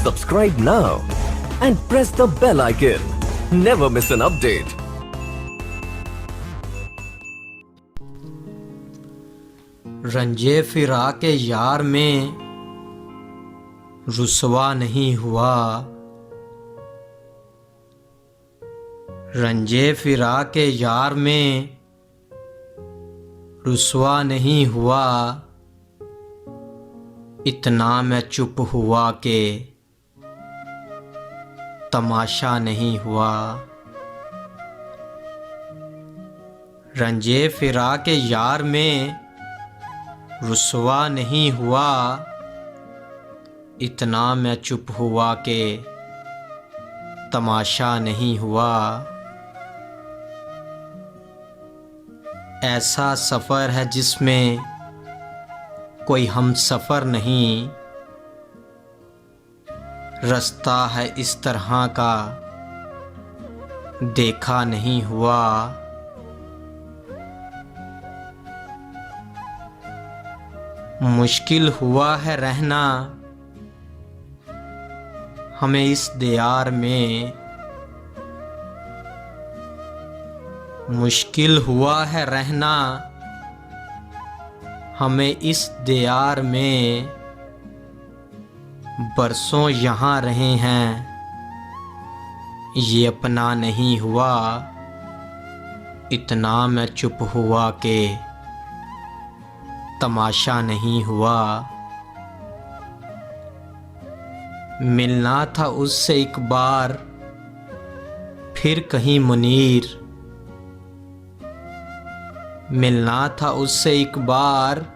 Subscribe now and press the bell icon. Never miss an update. Ranje फिरा के यार में रुसवा नहीं हुआ, रंजे फिरा के यार में रुसवा नहीं हुआ, इतना मैं चुप हुआ के तमाशा नहीं हुआ। रंजे फिरा के यार में रुसवा नहीं हुआ, इतना मैं चुप हुआ के तमाशा नहीं हुआ। ऐसा सफ़र है जिसमें कोई हम सफ़र नहीं, रास्ता है इस तरह का देखा नहीं हुआ। मुश्किल हुआ है रहना हमें इस दियार में, मुश्किल हुआ है रहना हमें इस दियार में। बरसों यहाँ रहे हैं ये अपना नहीं हुआ, इतना मैं चुप हुआ के तमाशा नहीं हुआ। मिलना था उससे एक बार फिर कहीं मुनीर, मिलना था उससे एक बार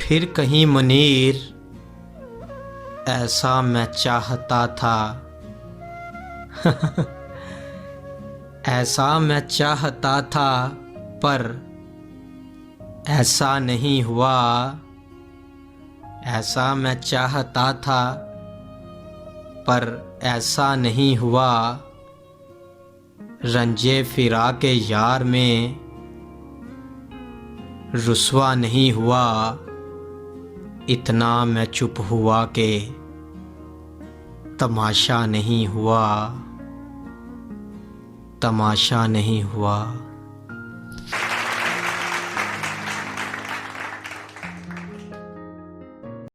फिर कहीं मुनीर। ऐसा मैं चाहता था ऐसा मैं चाहता था पर ऐसा नहीं हुआ, ऐसा मैं चाहता था पर ऐसा नहीं हुआ। रंजे फिरा के यार में रुसवा नहीं हुआ, इतना मैं चुप हुआ के तमाशा नहीं हुआ, तमाशा नहीं हुआ।